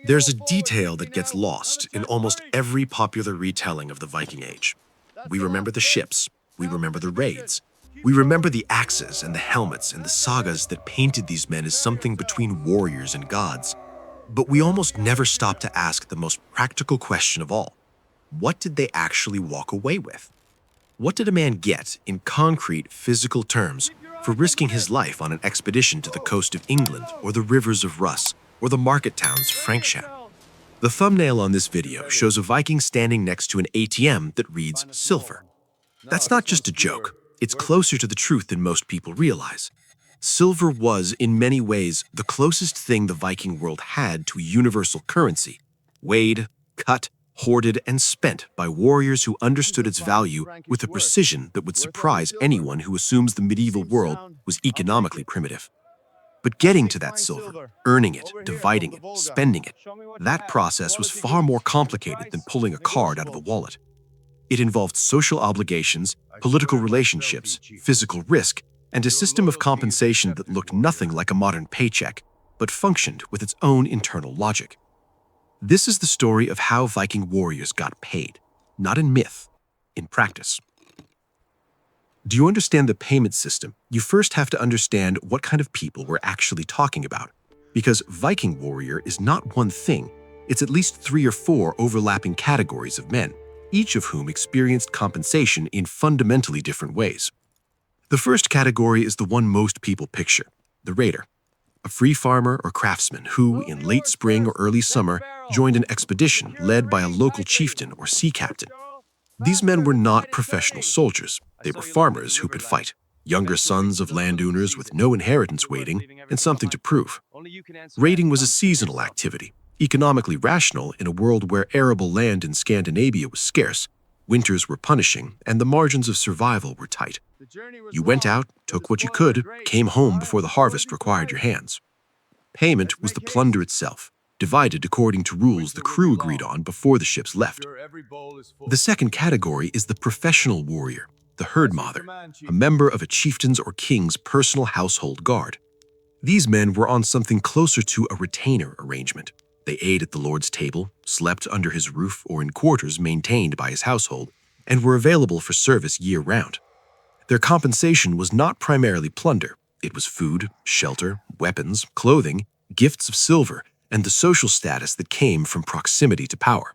There's a detail that gets lost in almost every popular retelling of the Viking Age. We remember the ships, we remember the raids, we remember the axes and the helmets and the sagas that painted these men as something between warriors and gods. But we almost never stop to ask the most practical question of all. What did they actually walk away with? What did a man get in concrete, physical terms for risking his life on an expedition to the coast of England or the rivers of Russ or the market towns of Frankshamn? The thumbnail on this video shows a Viking standing next to an ATM that reads silver. That's not just a joke. It's closer to the truth than most people realize. Silver was, in many ways, the closest thing the Viking world had to a universal currency, weighed, cut, hoarded, and spent by warriors who understood its value with a precision that would surprise anyone who assumes the medieval world was economically primitive. But getting to that silver, earning it, dividing it, spending it, that process was far more complicated than pulling a card out of the wallet. It involved social obligations, political relationships, physical risk, and a system of compensation that looked nothing like a modern paycheck, but functioned with its own internal logic. This is the story of how Viking warriors got paid, not in myth, in practice. Do you understand the payment system? You first have to understand what kind of people we're actually talking about, because Viking warrior is not one thing, it's at least 3 or 4 overlapping categories of men, each of whom experienced compensation in fundamentally different ways. The first category is the one most people picture, the raider, a free farmer or craftsman who, in late spring or early summer, joined an expedition led by a local chieftain or sea captain. These men were not professional soldiers. They were farmers who could fight, younger sons of landowners with no inheritance waiting and something to prove. Raiding was a seasonal activity, economically rational in a world where arable land in Scandinavia was scarce, winters were punishing, and the margins of survival were tight. You went out, took what you could, came home before the harvest required your hands. Payment was the plunder itself, divided according to rules the crew agreed on before the ships left. The second category is the professional warrior, the herdmother, a member of a chieftain's or king's personal household guard. These men were on something closer to a retainer arrangement. They ate at the Lord's table, slept under his roof or in quarters maintained by his household, and were available for service year-round. Their compensation was not primarily plunder. It was food, shelter, weapons, clothing, gifts of silver, and the social status that came from proximity to power.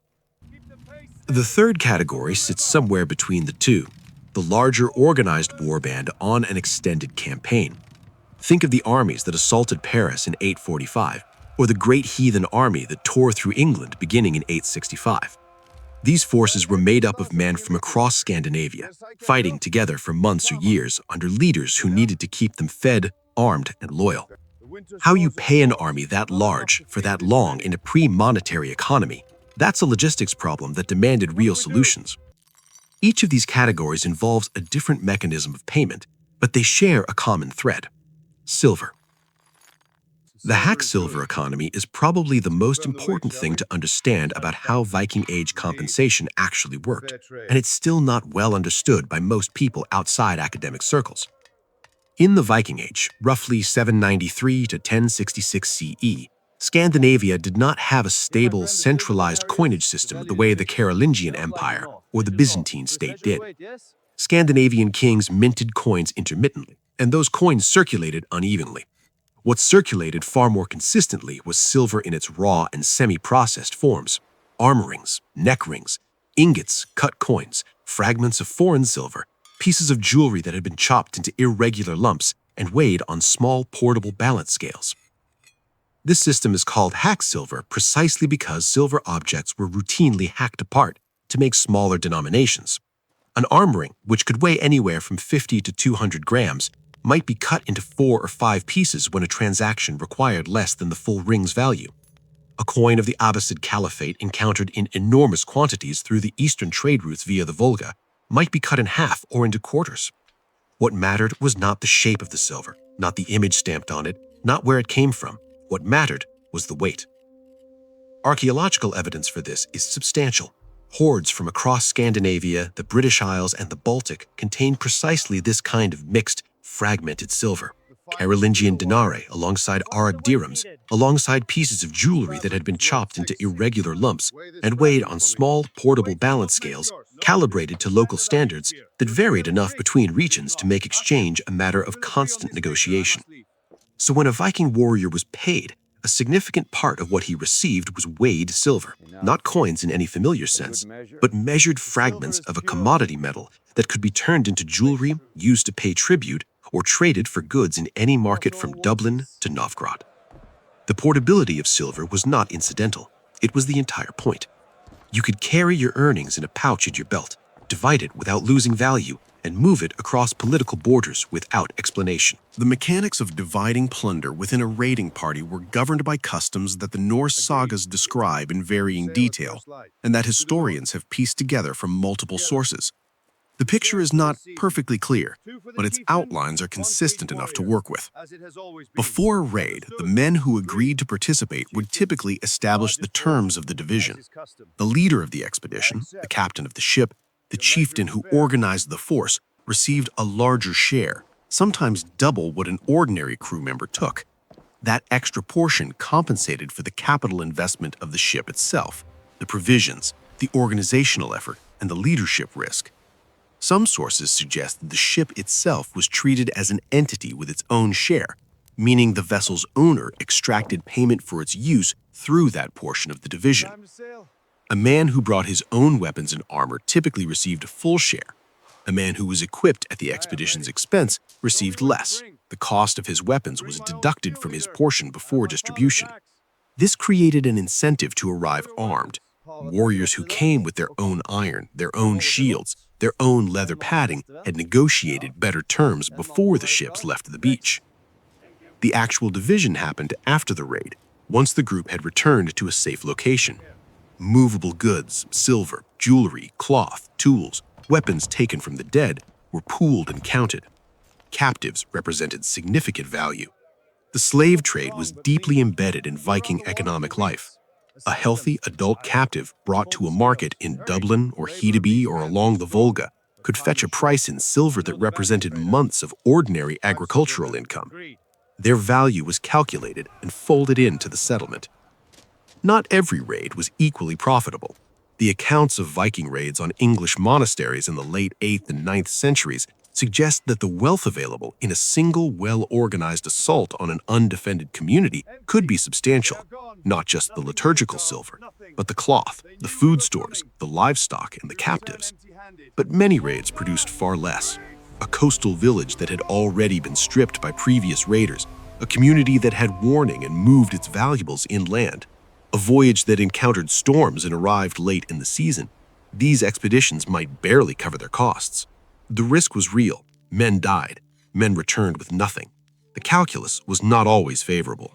The third category sits somewhere between the two, the larger organized warband on an extended campaign. Think of the armies that assaulted Paris in 845, or the great heathen army that tore through England beginning in 865. These forces were made up of men from across Scandinavia, fighting together for months or years under leaders who needed to keep them fed, armed, and loyal. How you pay an army that large for that long in a pre-monetary economy, that's a logistics problem that demanded real solutions. Each of these categories involves a different mechanism of payment, but they share a common thread: silver. The hack silver economy is probably the most important thing to understand about how Viking Age compensation actually worked, and it's still not well understood by most people outside academic circles. In the Viking Age, roughly 793 to 1066 CE, Scandinavia did not have a stable, centralized coinage system the way the Carolingian Empire or the Byzantine state did. Scandinavian kings minted coins intermittently, and those coins circulated unevenly. What circulated far more consistently was silver in its raw and semi-processed forms: arm rings, neck rings, ingots, cut coins, fragments of foreign silver, pieces of jewelry that had been chopped into irregular lumps and weighed on small portable balance scales. This system is called hack silver precisely because silver objects were routinely hacked apart to make smaller denominations. An arm ring, which could weigh anywhere from 50 to 200 grams, might be cut into 4 or 5 pieces when a transaction required less than the full ring's value. A coin of the Abbasid Caliphate encountered in enormous quantities through the eastern trade routes via the Volga might be cut in half or into quarters. What mattered was not the shape of the silver, not the image stamped on it, not where it came from. What mattered was the weight. Archaeological evidence for this is substantial. Hoards from across Scandinavia, the British Isles, and the Baltic contain precisely this kind of mixed, fragmented silver. Carolingian denarii alongside Arab dirhams, alongside pieces of jewelry that had been chopped into irregular lumps and weighed on small, portable balance scales calibrated to local standards that varied enough between regions to make exchange a matter of constant negotiation. So when a Viking warrior was paid, a significant part of what he received was weighed silver, not coins in any familiar sense, but measured fragments of a commodity metal that could be turned into jewelry, used to pay tribute, or traded for goods in any market from Dublin to Novgorod. The portability of silver was not incidental. It was the entire point. You could carry your earnings in a pouch at your belt, divide it without losing value, and move it across political borders without explanation. The mechanics of dividing plunder within a raiding party were governed by customs that the Norse sagas describe in varying detail, and that historians have pieced together from multiple sources. The picture is not perfectly clear, but its outlines are consistent enough to work with. Before a raid, the men who agreed to participate would typically establish the terms of the division. The leader of the expedition, the captain of the ship, the chieftain who organized the force, received a larger share, sometimes double what an ordinary crew member took. That extra portion compensated for the capital investment of the ship itself, the provisions, the organizational effort, and the leadership risk. Some sources suggest that the ship itself was treated as an entity with its own share, meaning the vessel's owner extracted payment for its use through that portion of the division. A man who brought his own weapons and armor typically received a full share. A man who was equipped at the expedition's expense received less. The cost of his weapons was deducted from his portion before distribution. This created an incentive to arrive armed. Warriors who came with their own iron, their own shields, their own leather padding had negotiated better terms before the ships left the beach. The actual division happened after the raid, once the group had returned to a safe location. Movable goods, silver, jewelry, cloth, tools, weapons taken from the dead were pooled and counted. Captives represented significant value. The slave trade was deeply embedded in Viking economic life. A healthy adult captive brought to a market in Dublin or Hedeby or along the Volga could fetch a price in silver that represented months of ordinary agricultural income. Their value was calculated and folded into the settlement. Not every raid was equally profitable. The accounts of Viking raids on English monasteries in the late 8th and 9th centuries suggest that the wealth available in a single well-organized assault on an undefended community could be substantial, not just the liturgical silver, but the cloth, the food stores, the livestock, and the captives. But many raids produced far less. A coastal village that had already been stripped by previous raiders, a community that had warning and moved its valuables inland, a voyage that encountered storms and arrived late in the season. These expeditions might barely cover their costs. The risk was real. Men died. Men returned with nothing. The calculus was not always favorable.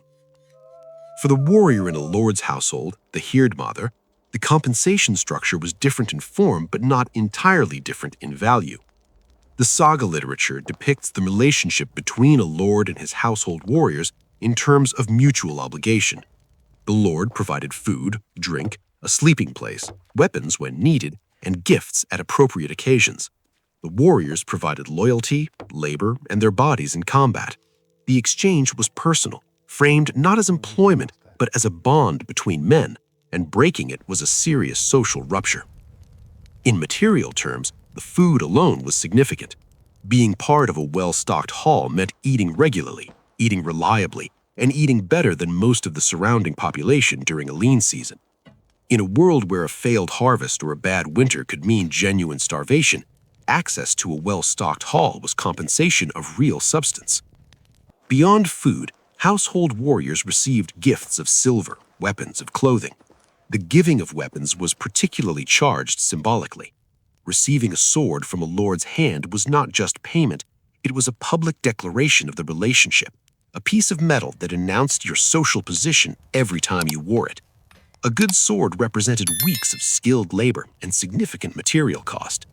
For the warrior in a lord's household, the hirdmother, the compensation structure was different in form but not entirely different in value. The saga literature depicts the relationship between a lord and his household warriors in terms of mutual obligation. The lord provided food, drink, a sleeping place, weapons when needed, and gifts at appropriate occasions. The warriors provided loyalty, labor, and their bodies in combat. The exchange was personal, framed not as employment, but as a bond between men, and breaking it was a serious social rupture. In material terms, the food alone was significant. Being part of a well-stocked hall meant eating regularly, eating reliably, and eating better than most of the surrounding population during a lean season. In a world where a failed harvest or a bad winter could mean genuine starvation, access to a well-stocked hall was compensation of real substance. Beyond food, household warriors received gifts of silver, weapons, of clothing. The giving of weapons was particularly charged symbolically. Receiving a sword from a lord's hand was not just payment, it was a public declaration of the relationship, a piece of metal that announced your social position every time you wore it. A good sword represented weeks of skilled labor and significant material cost.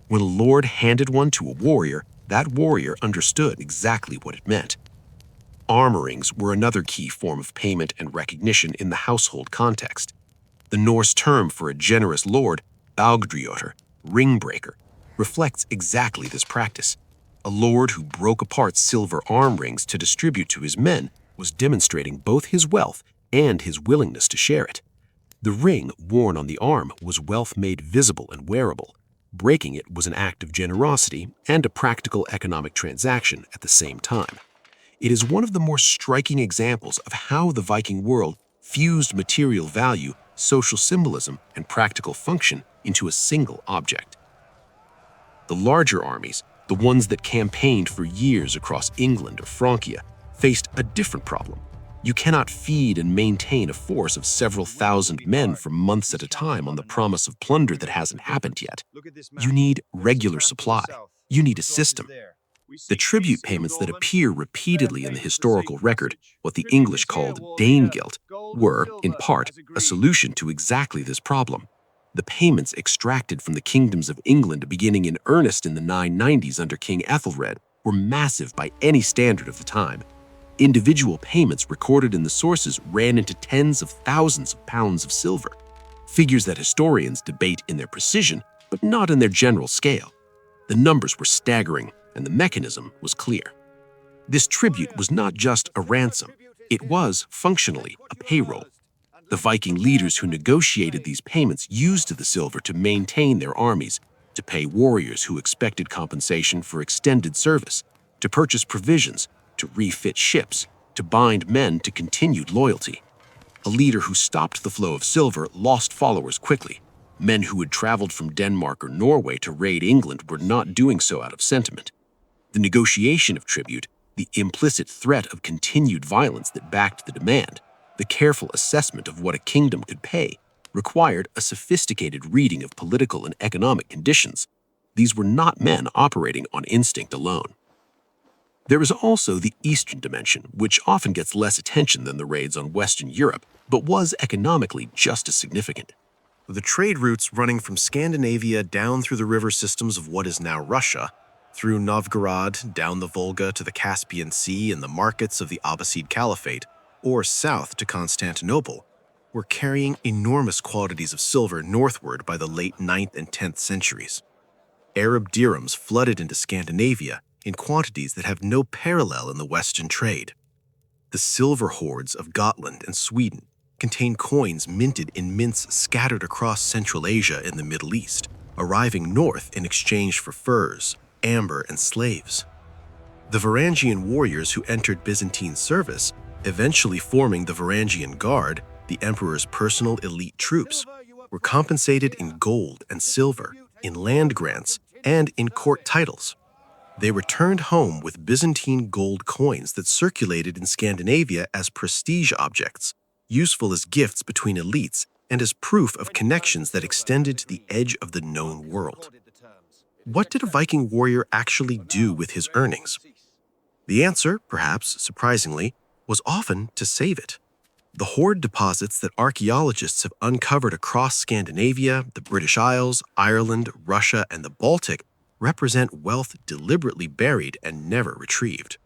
When a lord handed one to a warrior, that warrior understood exactly what it meant. Armorings were another key form of payment and recognition in the household context. The Norse term for a generous lord, baugdriotar, ring breaker, reflects exactly this practice. A A lord who broke apart silver arm rings to distribute to his men was demonstrating both his wealth and his willingness to share it. The ring worn on the arm was wealth made visible and wearable. Breaking it was an act of generosity and a practical economic transaction at the same time. It is one of the more striking examples of how the Viking world fused material value, social symbolism, and practical function into a single object. The larger armies, the ones that campaigned for years across England or Francia, faced a different problem. You cannot feed and maintain a force of several thousand men for months at a time on the promise of plunder that hasn't happened yet. You need regular supply. You need a system. The tribute payments that appear repeatedly in the historical record, what the English called Danegeld, were, in part, a solution to exactly this problem. The payments extracted from the kingdoms of England beginning in earnest in the 990s under King Ethelred were massive by any standard of the time. Individual payments recorded in the sources ran into tens of thousands of pounds of silver, figures that historians debate in their precision, but not in their general scale. The numbers were staggering, and the mechanism was clear. This tribute was not just a ransom, it was, functionally, a payroll. The Viking leaders who negotiated these payments used the silver to maintain their armies, to pay warriors who expected compensation for extended service, to purchase provisions, to refit ships, to bind men to continued loyalty. A leader who stopped the flow of silver lost followers quickly. Men who had traveled from Denmark or Norway to raid England were not doing so out of sentiment. The negotiation of tribute, the implicit threat of continued violence that backed the demand, the careful assessment of what a kingdom could pay, required a sophisticated reading of political and economic conditions. These were not men operating on instinct alone. There is also the Eastern dimension, which often gets less attention than the raids on Western Europe, but was economically just as significant. The trade routes running from Scandinavia down through the river systems of what is now Russia, through Novgorod, down the Volga to the Caspian Sea and the markets of the Abbasid Caliphate, or south to Constantinople, were carrying enormous quantities of silver northward by the late 9th and 10th centuries. Arab dirhams flooded into Scandinavia in quantities that have no parallel in the Western trade. The silver hoards of Gotland and Sweden contain coins minted in mints scattered across Central Asia and the Middle East, arriving north in exchange for furs, amber, and slaves. The Varangian warriors who entered Byzantine service, eventually forming the Varangian Guard, the emperor's personal elite troops, were compensated in gold and silver, in land grants, and in court titles. They returned home with Byzantine gold coins that circulated in Scandinavia as prestige objects, useful as gifts between elites and as proof of connections that extended to the edge of the known world. What did a Viking warrior actually do with his earnings? The answer, perhaps surprisingly, was often to save it. The hoard deposits that archaeologists have uncovered across Scandinavia, the British Isles, Ireland, Russia, and the Baltic represent wealth deliberately buried and never retrieved.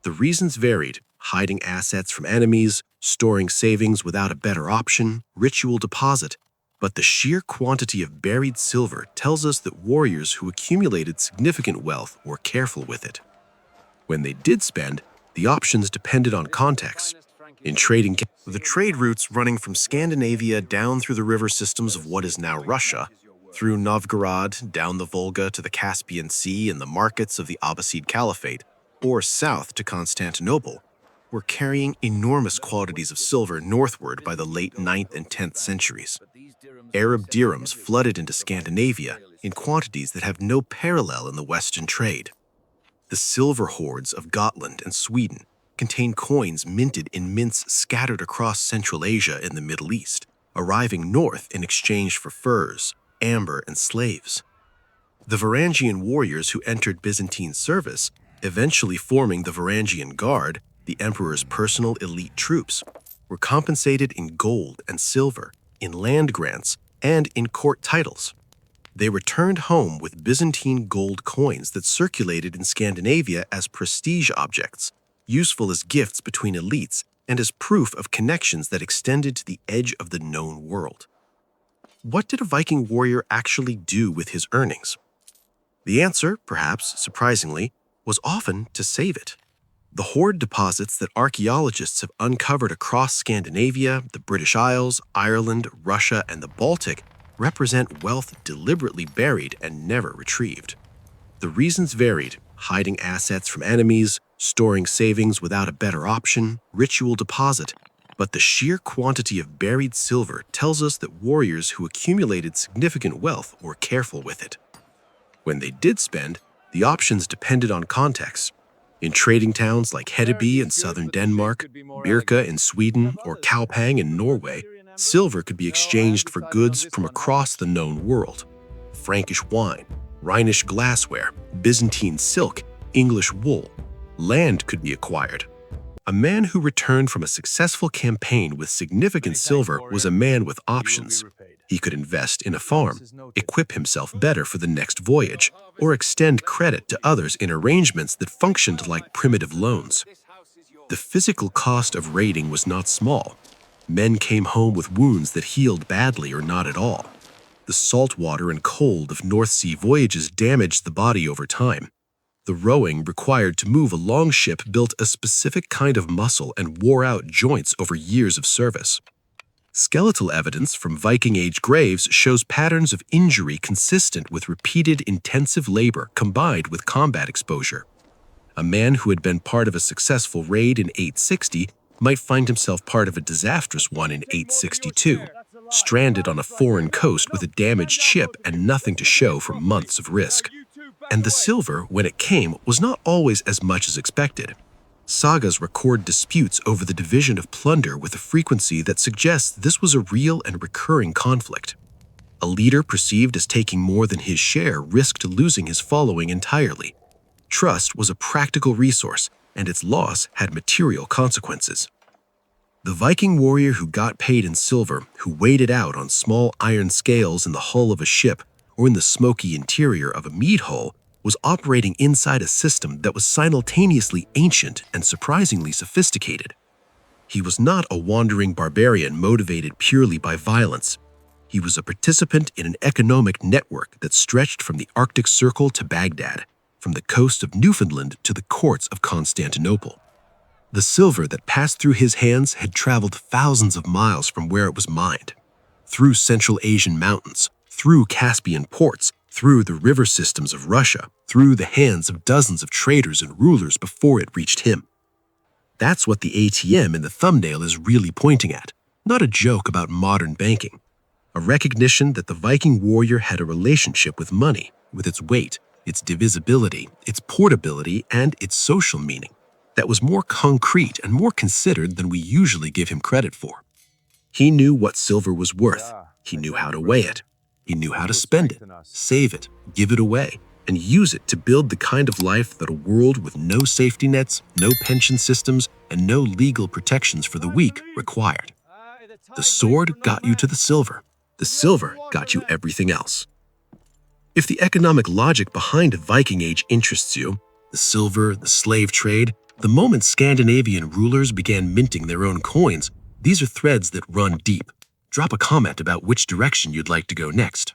The reasons varied: hiding assets from enemies, storing savings without a better option, ritual deposit. But the sheer quantity of buried silver tells us that warriors who accumulated significant wealth were careful with it. When they did spend, the options depended on context. In trading, the trade routes running from Scandinavia down through the river systems of what is now Russia, through Novgorod, down the Volga to the Caspian Sea and the markets of the Abbasid Caliphate, or south to Constantinople, were carrying enormous quantities of silver northward by the late 9th and 10th centuries. Arab dirhams flooded into Scandinavia in quantities that have no parallel in the Western trade. The silver hoards of Gotland and Sweden contain coins minted in mints scattered across Central Asia and the Middle East, arriving north in exchange for furs, amber, and slaves. The Varangian warriors who entered Byzantine service, eventually forming the Varangian Guard, the emperor's personal elite troops, were compensated in gold and silver, in land grants, and in court titles. They returned home with Byzantine gold coins that circulated in Scandinavia as prestige objects, useful as gifts between elites and as proof of connections that extended to the edge of the known world. What did a Viking warrior actually do with his earnings? The answer, perhaps surprisingly, was often to save it. The hoard deposits that archaeologists have uncovered across Scandinavia, the British Isles, Ireland, Russia, and the Baltic represent wealth deliberately buried and never retrieved. The reasons varied: hiding assets from enemies, storing savings without a better option, ritual deposit. But the sheer quantity of buried silver tells us that warriors who accumulated significant wealth were careful with it. When they did spend, the options depended on context. In trading towns like Hedeby in southern Denmark, Birka in Sweden, or Kaupang in Norway, silver could be exchanged for goods from across the known world. Frankish wine, Rhenish glassware, Byzantine silk, English wool. Land could be acquired. A man who returned from a successful campaign with significant silver was a man with options. He could invest in a farm, equip himself better for the next voyage, or extend credit to others in arrangements that functioned like primitive loans. The physical cost of raiding was not small. Men came home with wounds that healed badly or not at all. The salt water and cold of North Sea voyages damaged the body over time. The rowing required to move a long ship built a specific kind of muscle and wore out joints over years of service. Skeletal evidence from Viking Age graves shows patterns of injury consistent with repeated intensive labor combined with combat exposure. A man who had been part of a successful raid in 860 might find himself part of a disastrous one in 862, stranded on a foreign coast with a damaged ship and nothing to show for months of risk. And the silver, when it came, was not always as much as expected. Sagas record disputes over the division of plunder with a frequency that suggests this was a real and recurring conflict. A leader perceived as taking more than his share risked losing his following entirely. Trust was a practical resource, and its loss had material consequences. The Viking warrior who got paid in silver, who weighed it out on small iron scales in the hull of a ship or in the smoky interior of a mead hole, was operating inside a system that was simultaneously ancient and surprisingly sophisticated. He was not a wandering barbarian motivated purely by violence. He was a participant in an economic network that stretched from the Arctic Circle to Baghdad, from the coast of Newfoundland to the courts of Constantinople. The silver that passed through his hands had traveled thousands of miles from where it was mined, through Central Asian mountains, through Caspian ports, through the river systems of Russia, through the hands of dozens of traders and rulers before it reached him. That's what the ATM in the thumbnail is really pointing at, not a joke about modern banking. A recognition that the Viking warrior had a relationship with money, with its weight, its divisibility, its portability, and its social meaning, that was more concrete and more considered than we usually give him credit for. He knew what silver was worth. He knew how to weigh it. He knew how to spend it, save it, give it away, and use it to build the kind of life that a world with no safety nets, no pension systems, and no legal protections for the weak required. The sword got you to the silver. The silver got you everything else. If the economic logic behind Viking Age interests you, the silver, the slave trade, the moment Scandinavian rulers began minting their own coins, these are threads that run deep. Drop a comment about which direction you'd like to go next.